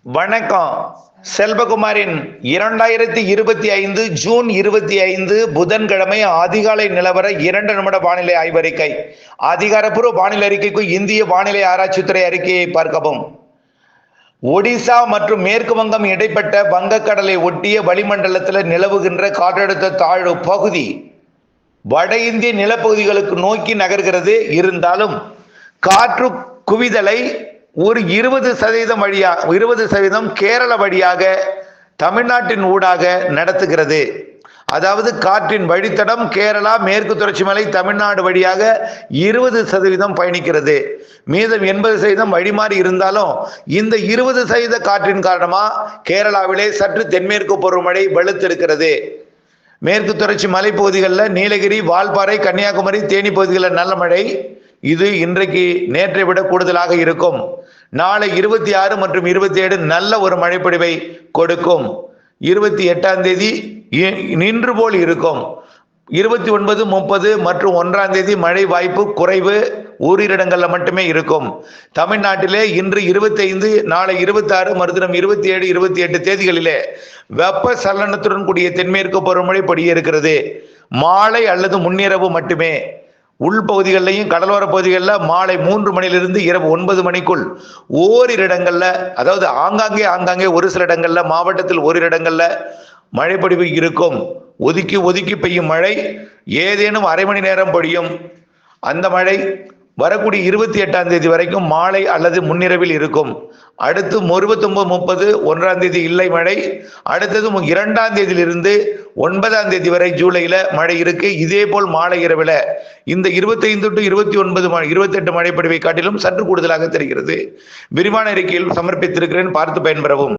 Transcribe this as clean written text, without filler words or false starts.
வணக்கம். செல்வகுமாரின் 2025 ஜூன் 25 புதன்கிழமை அதிகாலை நிலவர 2 நிமிட வானிலை ஆய்வறிக்கை. அதிகாரப்பூர்வ வானிலை அறிக்கைக்கு இந்திய வானிலை ஆராய்ச்சித்துறை அறிக்கையை பார்க்கவும். ஒடிசா மற்றும் மேற்கு வங்கம் இடைப்பட்ட வங்கக்கடலை ஒட்டிய வளிமண்டலத்தில் நிலவுகின்ற காற்றழுத்த தாழ்வு பகுதி வட இந்திய நிலப்பகுதிகளுக்கு நோக்கி நகர்கிறது. இருந்தாலும் காற்று குவிதலை ஒரு 20% வழியாக 20% கேரள வழியாக தமிழ்நாட்டின் ஊடாக நடத்துகிறது. அதாவது காற்றின் வழித்தடம் கேரளா, மேற்கு தொடர்ச்சி மலை, தமிழ்நாடு வழியாக 20% பயணிக்கிறது. மீதம் 80% வழிமாறி இருந்தாலும் இந்த 20% காற்றின் காரணமா கேரளாவிலே சற்று தென்மேற்கு பருவமழை வலுத்திருக்கிறது. மேற்கு தொடர்ச்சி மலைப்பகுதிகளில் நீலகிரி, வால்பாறை, கன்னியாகுமரி, தேனி பகுதிகளில் நல்ல மழை. இது இன்றைக்கு நேற்றை விட கூடுதலாக இருக்கும். நாளை 26 மற்றும் 27 நல்ல ஒரு மழைப்பொழிவை கொடுக்கும். 28ஆம் தேதி நின்று போல் இருக்கும். 29, 30 மற்றும் 1ஆம் தேதி மழை வாய்ப்பு குறைவு, ஓரிரு இடங்களில் மட்டுமே இருக்கும். தமிழ்நாட்டிலே இன்று 25, நாளை 26, மறுதினம் 27, 28 தேதிகளிலே வெப்ப சலனத்துடன் கூடிய தென்மேற்கு பருவமழை பொழிய இருக்கிறது. மாலை அல்லது முன்னிரவு மட்டுமே. உள்பகுதிகளிலையும் கடலோர பகுதிகளில் மாலை 3 மணிலிருந்து இரவு 9 மணிக்குள் ஓரிரு இடங்கள்ல, அதாவது ஆங்காங்கே ஒரு சில இடங்கள்ல, மாவட்டத்தில் ஓரிரு இடங்கள்ல மழைப்பொழிவு இருக்கும். ஒதுக்கி ஒதுக்கி பெய்யும் மழை, ஏதேனும் அரை மணி நேரம் பொழியும். அந்த மழை வரக்கூடிய 28ஆம் தேதி வரைக்கும் மாலை அல்லது முன்னிரவில் இருக்கும். அடுத்து 29, 30, 1ஆம் தேதி இல்லை மழை. அடுத்தது 2ஆம் தேதியிலிருந்து 9ஆம் தேதி வரை ஜூலைல மழை இருக்கு. இதே போல் மாலை இரவில் இந்த 25 to 29, 28 மழைப்பொழிவை காட்டிலும் சற்று கூடுதலாக தெரிகிறது. விரிவான அறிக்கையில் சமர்ப்பித்திருக்கிறேன், பார்த்து பயன்பெறவும்.